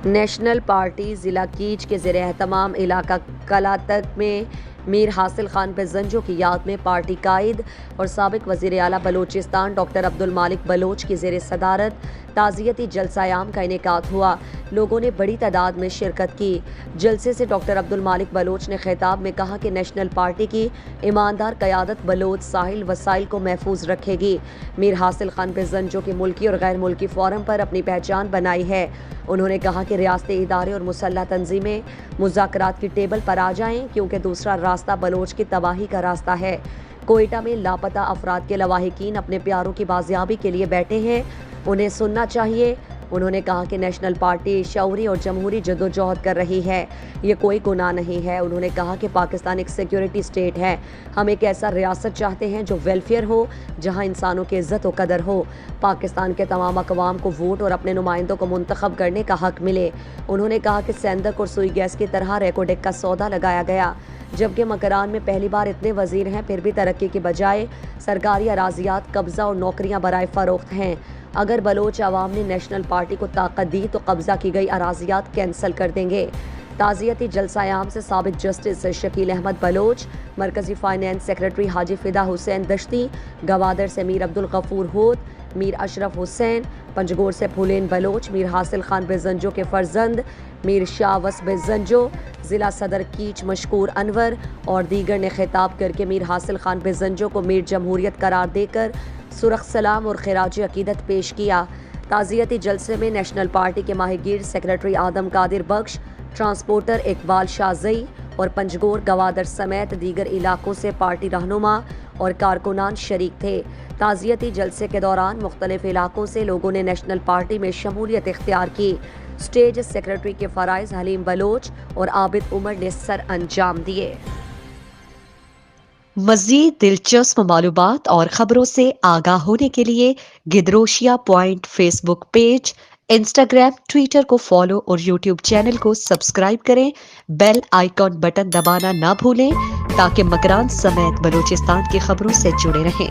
National party ضلع catch کے زیر اہتمام علاقہ کلاتک میں میر حاصل خان بزنجو کی یاد میں پارٹی قائد اور سابق وزیر اعلیٰ بلوچستان ڈاکٹر عبدالمالک بلوچ کی زیر صدارت تعزیتی جلسہ عام کا انعقاد ہوا۔ لوگوں نے بڑی تعداد میں شرکت کی۔ جلسے سے ڈاکٹر عبدالمالک بلوچ نے خطاب میں کہا کہ نیشنل پارٹی کی ایماندار قیادت بلوچ ساحل وسائل کو محفوظ رکھے گی۔ میر حاصل خان بزنجو کی ملکی اور غیر ملکی فورم پر اپنی پہچان بنائی ہے۔ انہوں نے کہا کہ ریاستی ادارے اور مسلح تنظیمیں مذاکرات کی ٹیبل پر آ جائیں کیونکہ دوسرا راستہ بلوچ کی تباہی کا راستہ ہے۔ کوئٹہ میں لاپتہ افراد کے لواحقین اپنے پیاروں کی بازیابی کے لیے بیٹھے ہیں، انہیں سننا چاہیے۔ انہوں نے کہا کہ نیشنل پارٹی شعوری اور جمہوری جدوجہد کر رہی ہے، یہ کوئی گناہ نہیں ہے۔ انہوں نے کہا کہ پاکستان ایک سیکیورٹی اسٹیٹ ہے، ہم ایک ایسا ریاست چاہتے ہیں جو ویلفیئر ہو، جہاں انسانوں کی عزت و قدر ہو، پاکستان کے تمام اقوام کو ووٹ اور اپنے نمائندوں کو منتخب کرنے کا حق ملے۔ انہوں نے کہا کہ سیندک اور سوئی گیس کی طرح ریکوڈیک کا سودا لگایا گیا، جبکہ مکران میں پہلی بار اتنے وزیر ہیں پھر بھی ترقی کی بجائے سرکاری اراضیات قبضہ اور نوکریاں برائے فروخت ہیں۔ اگر بلوچ عوام نے نیشنل پارٹی کو طاقت دی تو قبضہ کی گئی اراضیات کینسل کر دیں گے۔ تعزیتی جلسہ عام سے سابق جسٹس شکیل احمد بلوچ، مرکزی فائنانس سیکرٹری حاجی فدا حسین دشتی، گوادر سے میر عبدالغفور ہوت، میر اشرف حسین، پنجگور سے پھولین بلوچ، میر حاصل خان بزنجو کے فرزند میر شاوس بزنجو، ضلع صدر کیچ مشکور انور اور دیگر نے خطاب کر کے میر حاصل خان بزنجو کو میر جمہوریت قرار دے کر سرخ سلام اور خراج عقیدت پیش کیا۔ تعزیتی جلسے میں نیشنل پارٹی کے ماہی گیر سیکرٹری آدم قادر بخش، ٹرانسپورٹر اقبال شاہزئی اور پنجگور گوادر سمیت دیگر علاقوں سے پارٹی رہنما اور کارکنان شریک تھے۔ تعزیتی جلسے کے دوران مختلف علاقوں سے لوگوں نے نیشنل پارٹی میں شمولیت اختیار کی۔ اسٹیج سیکرٹری کے فرائض حلیم بلوچ اور عابد عمر نے سر انجام دیے۔ مزید دلچسپ معلومات اور خبروں سے آگاہ ہونے کے لیے Gedrosia point Facebook page, Instagram, Twitter کو فالو اور یوٹیوب چینل کو سبسکرائب کریں۔ بیل آئیکن بٹن دبانا نہ بھولیں تاکہ مکران سمیت بلوچستان کی خبروں سے جڑے رہیں۔